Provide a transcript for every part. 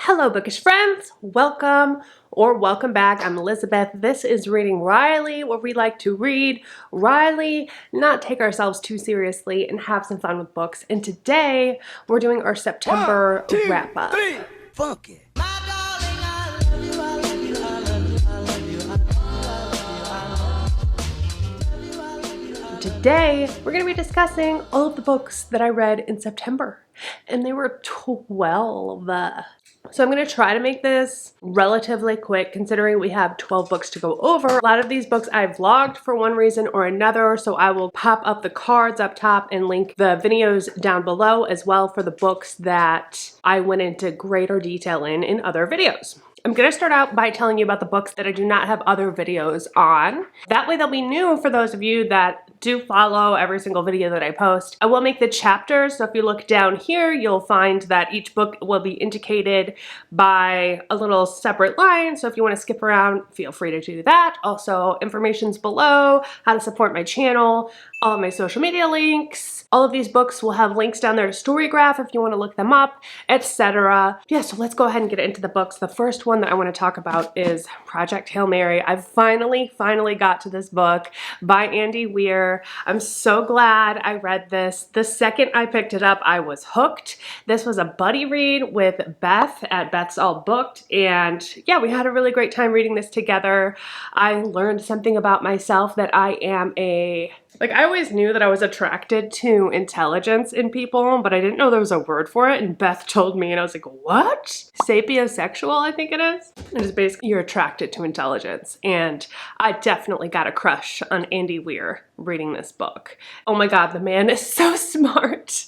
Hello bookish friends, welcome or welcome back. I'm Elizabeth. This is Reading Riley, where we like to read Riley, not take ourselves too seriously, and have some fun with books. And today we're doing our September wrap-up. Funky. Today we're going to be discussing all of the books that I read in September, and they were 12. So I'm going to try to make this relatively quick considering we have 12 books to go over. A lot of these books I vlogged for one reason or another, so I will pop up the cards up top and link the videos down below as well for the books that I went into greater detail in other videos. I'm going to start out by telling you about the books that I do not have other videos on. That way they'll be new for those of you that do follow every single video that I post. I will make the chapters, so if you look down here, you'll find that each book will be indicated by a little separate line, so if you want to skip around, feel free to do that. Also, information's below, how to support my channel, all of my social media links. All of these books will have links down there to Storygraph if you want to look them up, etc. Yeah, so let's go ahead and get into the books. The first one that I want to talk about is Project Hail Mary. I finally got to this book by Andy Weir. I'm so glad I read this. The second I picked it up, I was hooked. This was a buddy read with Beth at Beth's All Booked, and yeah, we had a really great time reading this together. I learned something about myself, that I am I always knew that I was attracted to intelligence in people, but I didn't know there was a word for it, and Beth told me, and I was like, what? Sapiosexual, I think it is. It is basically you're attracted to intelligence, and I definitely got a crush on Andy Weir reading this book. Oh my god, the man is so smart.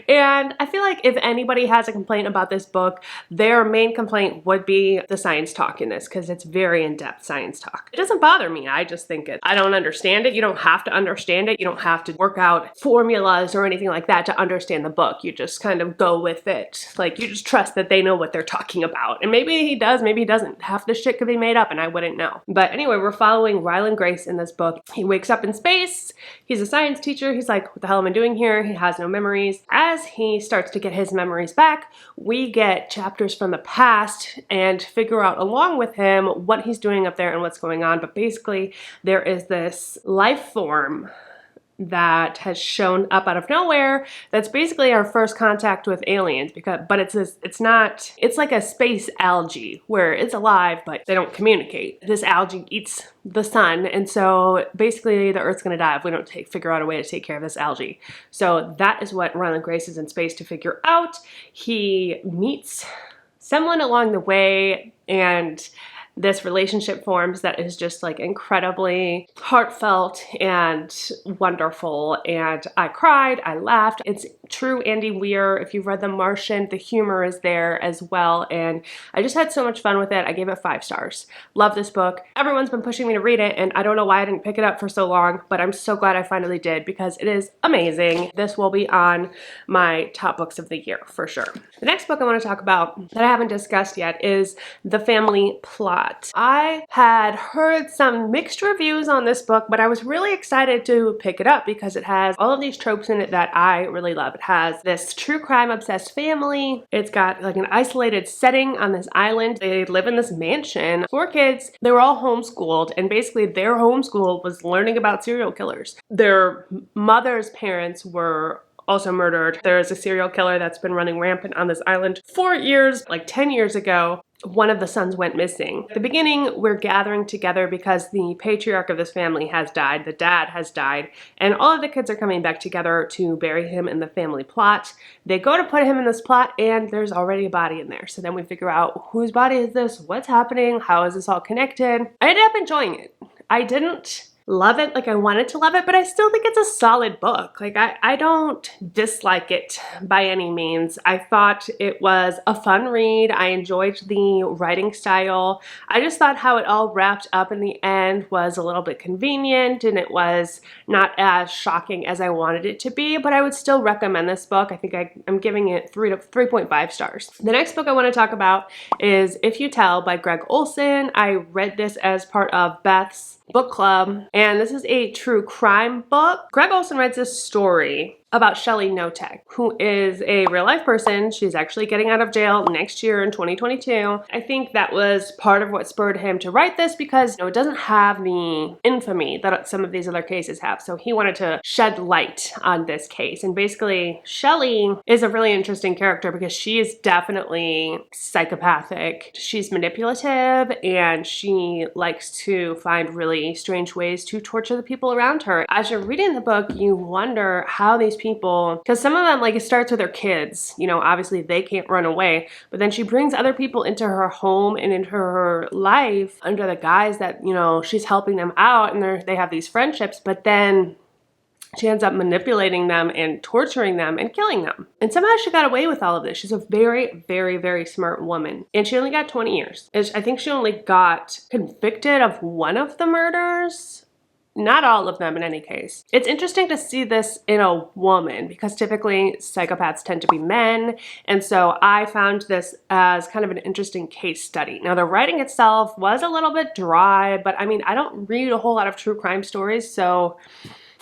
And I feel like if anybody has a complaint about this book, their main complaint would be the science talk in this, because it's very in-depth science talk. It doesn't bother me, I just think I don't understand it. You don't have to understand it. You don't have to work out formulas or anything like that to understand the book. You just kind of go with it. Like, you just trust that they know what they're talking about. And maybe he does, maybe he doesn't. Half the shit could be made up and I wouldn't know. But anyway, we're following Ryland Grace in this book. He wakes up in space. He's a science teacher. He's like, what the hell am I doing here? He has no memories. As he starts to get his memories back, we get chapters from the past and figure out along with him what he's doing up there and what's going on. But basically, there is this life form that has shown up out of nowhere. That's basically our first contact with aliens, but it's like a space algae where it's alive, but they don't communicate. This algae eats the sun, and so basically the Earth's gonna die if we don't figure out a way to take care of this algae. So that is what Ryland Grace is in space to figure out. He meets someone along the way, and this relationship forms that is just like incredibly heartfelt and wonderful, and I cried, I laughed. It's true Andy Weir. If you've read The Martian, the humor is there as well, and I just had so much fun with it. I gave it 5 stars. Love this book. Everyone's been pushing me to read it, and I don't know why I didn't pick it up for so long, but I'm so glad I finally did because it is amazing. This will be on my top books of the year for sure. The next book I want to talk about that I haven't discussed yet is The Family Plot. I had heard some mixed reviews on this book, but I was really excited to pick it up because it has all of these tropes in it that I really love. It has this true crime obsessed family. It's got like an isolated setting on this island. They live in this mansion. 4 kids, they were all homeschooled, and basically their homeschool was learning about serial killers. Their mother's parents were also murdered. There is a serial killer that's been running rampant on this island for years. Like 10 years ago, one of the sons went missing. At the beginning, we're gathering together because the patriarch of this family has died, the dad has died, and all of the kids are coming back together to bury him in the family plot. They go to put him in this plot, and there's already a body in there. So then we figure out, whose body is this? What's happening? How is this all connected? I ended up enjoying it. I didn't love it like I wanted to love it, but I still think it's a solid book. Like, I don't dislike it by any means. I thought it was a fun read. I enjoyed the writing style. I just thought how it all wrapped up in the end was a little bit convenient, and it was not as shocking as I wanted it to be, but I would still recommend this book. I think I'm giving it 3.5 stars. The next book I want to talk about is If You Tell by Greg Olsen. I read this as part of Beth's book club, and this is a true crime book. Greg Olsen writes this story about Shelley Notek, who is a real life person. She's actually getting out of jail next year in 2022. I think that was part of what spurred him to write this because, you know, it doesn't have the infamy that some of these other cases have. So he wanted to shed light on this case. And basically, Shelley is a really interesting character because she is definitely psychopathic. She's manipulative and she likes to find really strange ways to torture the people around her. As you're reading the book, you wonder how these people, because some of them, like, it starts with their kids, you know, obviously they can't run away, but then she brings other people into her home and into her life under the guise that, you know, she's helping them out and they have these friendships, but then she ends up manipulating them and torturing them and killing them. And somehow she got away with all of this. She's a very, very, very smart woman. And she only got 20 years. I think she only got convicted of one of the murders. Not all of them in any case. It's interesting to see this in a woman because typically psychopaths tend to be men. And so I found this as kind of an interesting case study. Now the writing itself was a little bit dry, but I mean, I don't read a whole lot of true crime stories, so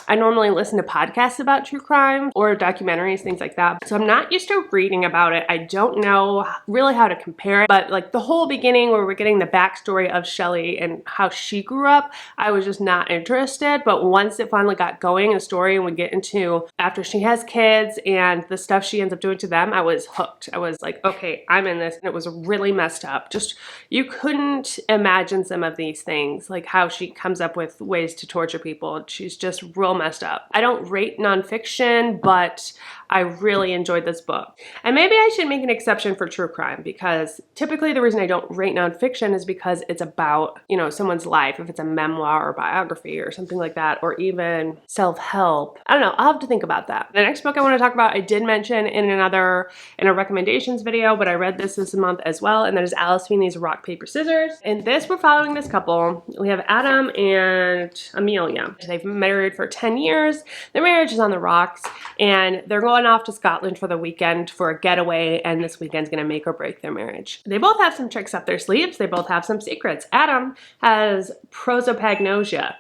I normally listen to podcasts about true crime or documentaries, things like that. So I'm not used to reading about it. I don't know really how to compare it, but like the whole beginning where we're getting the backstory of Shelley and how she grew up, I was just not interested. But once it finally got going, a story, and we get into after she has kids and the stuff she ends up doing to them, I was hooked. I was like, okay, I'm in this. And it was really messed up. Just, you couldn't imagine some of these things, like how she comes up with ways to torture people. She's just real messed up. I don't rate nonfiction, but I really enjoyed this book. And maybe I should make an exception for true crime because typically the reason I don't rate nonfiction is because it's about, you know, someone's life, if it's a memoir or biography or something like that, or even self-help. I don't know. I'll have to think about that. The next book I want to talk about, I did mention in a recommendations video, but I read this month as well, and that is Alice Feeney's Rock, Paper, Scissors. In this, we're following this couple. We have Adam and Amelia. They've been married for 10 years. Their marriage is on the rocks, and they're going off to Scotland for the weekend for a getaway, and this weekend's gonna make or break their marriage. They both have some tricks up their sleeves. They both have some secrets. Adam has prosopagnosia.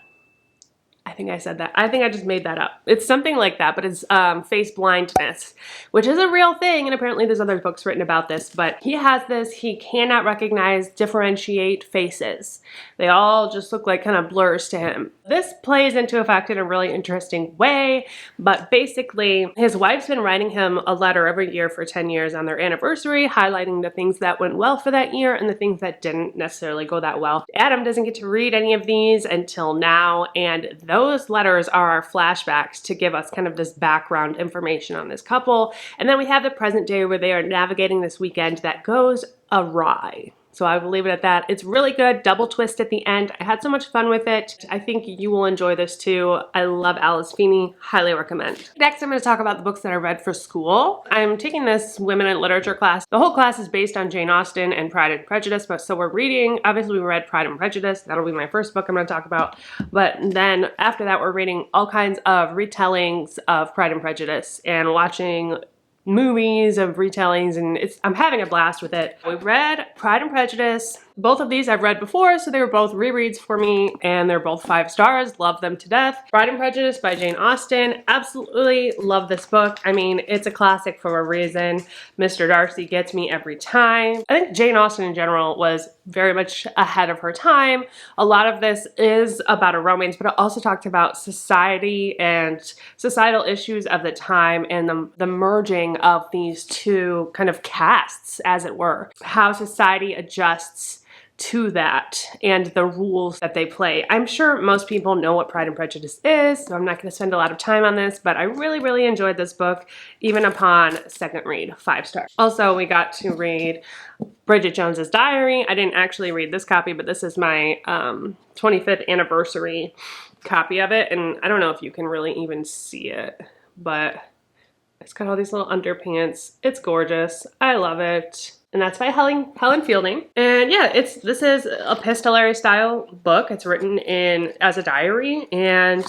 I think I said that. I think I just made that up. It's something like that, but it's face blindness, which is a real thing, and apparently there's other books written about this, but he has this. He cannot recognize, differentiate faces. They all just look like kind of blurs to him. This plays into effect in a really interesting way, but basically his wife's been writing him a letter every year for 10 years on their anniversary, highlighting the things that went well for that year and the things that didn't necessarily go that well. Adam doesn't get to read any of these until now, and those letters are our flashbacks to give us kind of this background information on this couple. And then we have the present day where they are navigating this weekend that goes awry. So I will leave it at that. It's really good. Double twist at the end. I had so much fun with it. I think you will enjoy this too. I love Alice Feeney. Highly recommend. Next, I'm going to talk about the books that I read for school. I'm taking this women in literature class. The whole class is based on Jane Austen and Pride and Prejudice, but so we're reading, obviously we read Pride and Prejudice. That'll be my first book I'm going to talk about. But then after that, we're reading all kinds of retellings of Pride and Prejudice and watching movies of retellings, and I'm having a blast with it. We read Pride and Prejudice. Both of these I've read before, so they were both rereads for me, and they're both 5 stars. Love them to death. Pride and Prejudice by Jane Austen. Absolutely love this book. I mean, it's a classic for a reason. Mr. Darcy gets me every time. I think Jane Austen in general was very much ahead of her time. A lot of this is about a romance, but it also talked about society and societal issues of the time and the merging of these two kind of castes, as it were. How society adjusts to that and the rules that they play. I'm sure most people know what Pride and Prejudice is, so I'm not going to spend a lot of time on this, but I really, really enjoyed this book, even upon second read, 5 stars. Also, we got to read Bridget Jones's Diary. I didn't actually read this copy, but this is my 25th anniversary copy of it, and I don't know if you can really even see it, but it's got all these little underpants. It's gorgeous. I love it. And that's by Helen Fielding. And yeah, this is a epistolary style book. It's written as a diary, and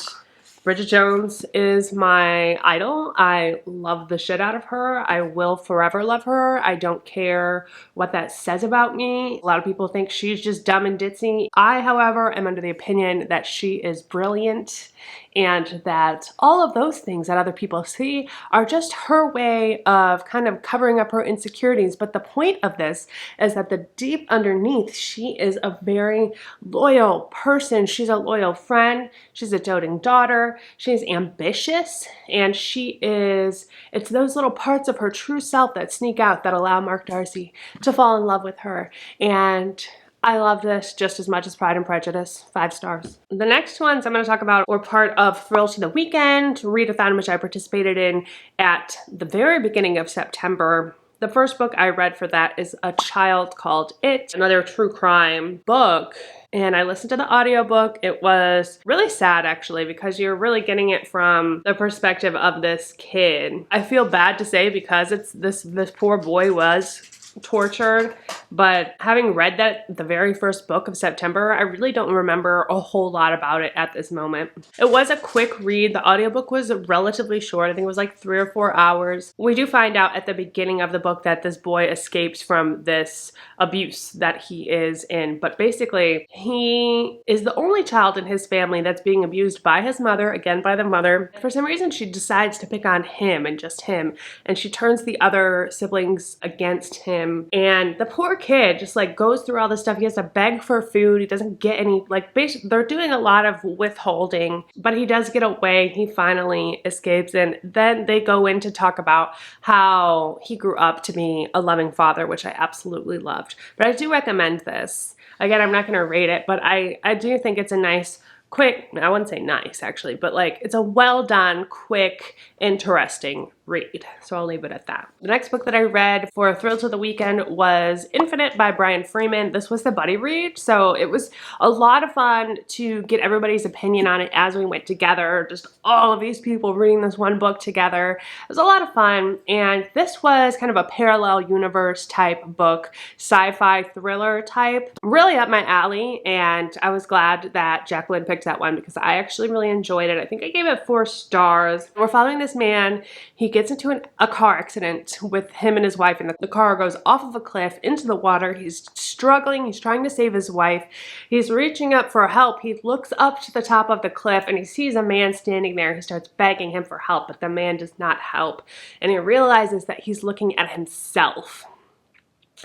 Bridget Jones is my idol. I love the shit out of her. I will forever love her. I don't care what that says about me. A lot of people think she's just dumb and ditzy. I, however, am under the opinion that she is brilliant and that all of those things that other people see are just her way of kind of covering up her insecurities. But the point of this is that the deep underneath, she is a very loyal person. She's a loyal friend. She's a doting daughter. She's ambitious, and it's those little parts of her true self that sneak out that allow Mark Darcy to fall in love with her. And I love this just as much as Pride and Prejudice. 5 stars. The next ones I'm going to talk about were part of Thrill to the Weekend, Readathon, which I participated in at the very beginning of September. The first book I read for that is A Child Called It, another true crime book. And I listened to the audiobook. It was really sad, actually, because you're really getting it from the perspective of this kid. I feel bad to say because it's this poor boy was tortured, but having read that the very first book of September, I really don't remember a whole lot about it at this moment. It was a quick read. The audiobook was relatively short. I think it was like 3 or 4 hours. We do find out at the beginning of the book that this boy escapes from this abuse that he is in, but basically he is the only child in his family that's being abused by his mother, again by the mother. For some reason she decides to pick on him and just him, and she turns the other siblings against him. And the poor kid just like goes through all this stuff. He has to beg for food. He doesn't get any, like, basically they're doing a lot of withholding, but he does get away. He finally escapes, and then they go in to talk about how he grew up to be a loving father, which I absolutely loved. But I do recommend this. Again, I'm not going to rate it, but I do think it's a nice, quick, I wouldn't say nice actually, but like it's a well done, quick, interesting read. So I'll leave it at that. The next book that I read for Thrill to the Weekend was Infinite by Brian Freeman. This was the buddy read, so it was a lot of fun to get everybody's opinion on it as we went together. Just all of these people reading this one book together. It was a lot of fun, and this was kind of a parallel universe type book, sci-fi thriller type, really up my alley, and I was glad that Jaqueline picked that one because I actually really enjoyed it. I think I gave it 4 stars. We're following this man. He gets into a car accident with him and his wife, and the car goes off of a cliff into the water. He's struggling. He's trying to save his wife. He's reaching up for help. He looks up to the top of the cliff and he sees a man standing there. He starts begging him for help, but the man does not help. And he realizes that he's looking at himself.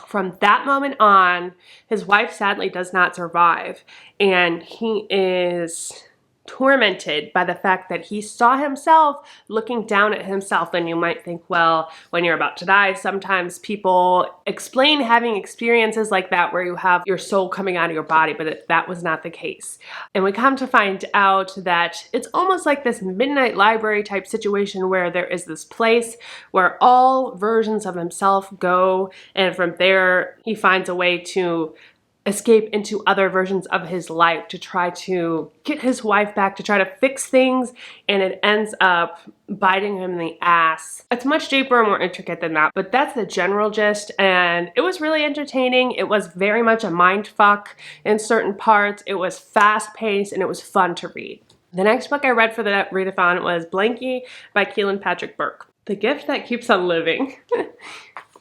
From that moment on, his wife sadly does not survive, and he is tormented by the fact that he saw himself looking down at himself. And you might think, well, when you're about to die, sometimes people explain having experiences like that where you have your soul coming out of your body, but that was not the case. And we come to find out that it's almost like this midnight library type situation where there is this place where all versions of himself go, and from there he finds a way to escape into other versions of his life to try to get his wife back, to try to fix things, and it ends up biting him in the ass. It's much deeper and more intricate than that, but that's the general gist, and it was really entertaining. It was very much a mind fuck in certain parts. It was fast paced and it was fun to read. The next book I read for the readathon was Blanky by Kealan Patrick Burke. The Gift That Keeps on Living.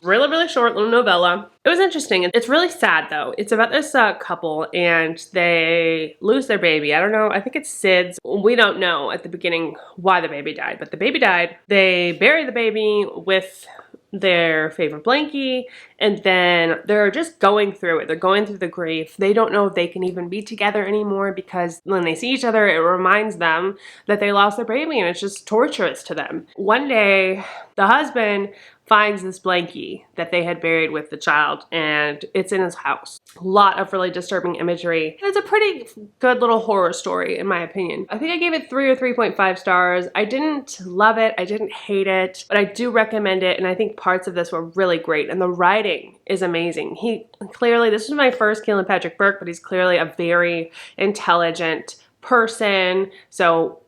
Really short little novella. It was interesting. It's really sad though. It's about this couple and they lose their baby. I don't know. I think it's SIDS. We don't know at the beginning why the baby died, but the baby died. They bury the baby with their favorite Blanky, and then they're just going through it. They're going through the grief. They don't know if they can even be together anymore because when they see each other, it reminds them that they lost their baby, and it's just torturous to them. One day, the husband finds this Blanky that they had buried with the child, and it's in his house. A lot of really disturbing imagery. It's a pretty good little horror story in my opinion. I think I gave it 3 or 3.5 stars. I didn't love it, I didn't hate it, but I do recommend it, and I think parts of this were really great, and the writing is amazing. He clearly, this was my first Kealan Patrick Burke, but he's clearly a very intelligent person, so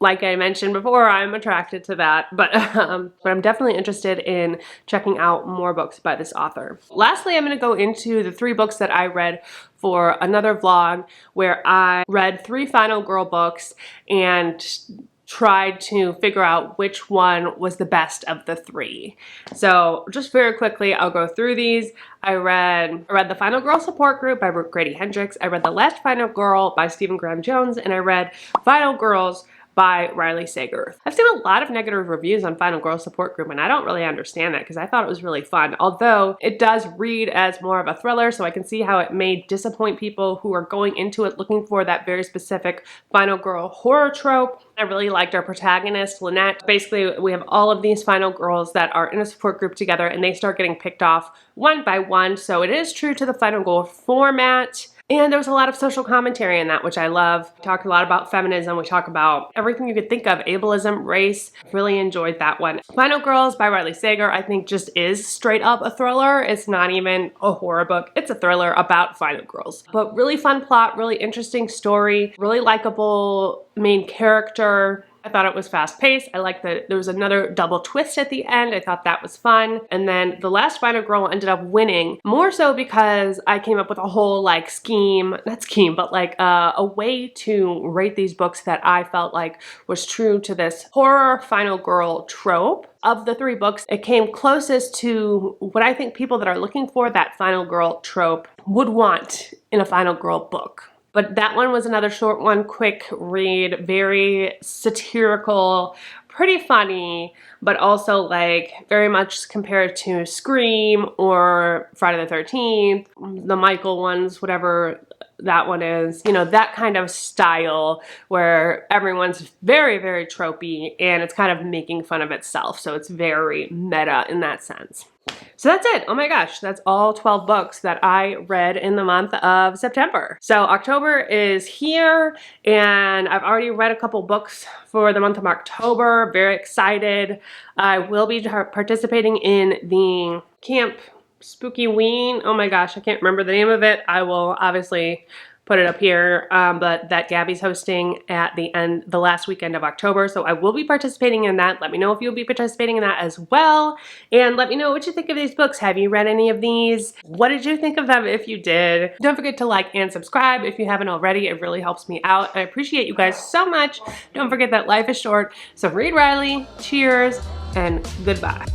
like I mentioned before, I'm attracted to that, but I'm definitely interested in checking out more books by this author. Lastly, I'm going to go into the 3 books that I read for another vlog where I read 3 Final Girl books and tried to figure out which one was the best of the 3. So just very quickly, I'll go through these. I read The Final Girl Support Group by Grady Hendrix. I read The Last Final Girl by Stephen Graham Jones, and I read Final Girls by Riley Sager. I've seen a lot of negative reviews on Final Girl Support Group, and I don't really understand that because I thought it was really fun. Although it does read as more of a thriller, so I can see how it may disappoint people who are going into it looking for that very specific Final Girl horror trope. I really liked our protagonist, Lynette. Basically, we have all of these Final Girls that are in a support group together, and they start getting picked off one by one, so it is true to the Final Girl format. And there was a lot of social commentary in that, which I love. We talked a lot about feminism. We talk about everything you could think of, ableism, race. Really enjoyed that one. Final Girls by Riley Sager, I think just is straight up a thriller. It's not even a horror book. It's a thriller about Final Girls. But really fun plot, really interesting story, really likable main character. I thought it was fast paced. I liked that there was another double twist at the end. I thought that was fun. And then the last Final Girl ended up winning, more so because I came up with a whole like scheme, not scheme, but like a way to rate these books that I felt like was true to this horror Final Girl trope. Of the three books, it came closest to what I think people that are looking for that Final Girl trope would want in a Final Girl book. But that one was another short one, quick read, very satirical, pretty funny, but also like very much compared to Scream or Friday the 13th, the Michael ones, whatever that one is, you know, that kind of style where everyone's very, very tropey and it's kind of making fun of itself. So it's very meta in that sense. So that's it. Oh my gosh, that's all 12 books that I read in the month of September. So October is here and I've already read a couple books for the month of October. Very excited. I will be participating in the Camp Spooky-Ween. Oh my gosh, I can't remember the name of it. I will obviously put it up here, but that Gabby's hosting at the last weekend of October. So I will be participating in that. Let me know if you'll be participating in that as well. And let me know what you think of these books. Have you read any of these? What did you think of them if you did? Don't forget to like and subscribe if you haven't already. It really helps me out. I appreciate you guys so much. Don't forget that life is short. So read Riley, cheers, and goodbye.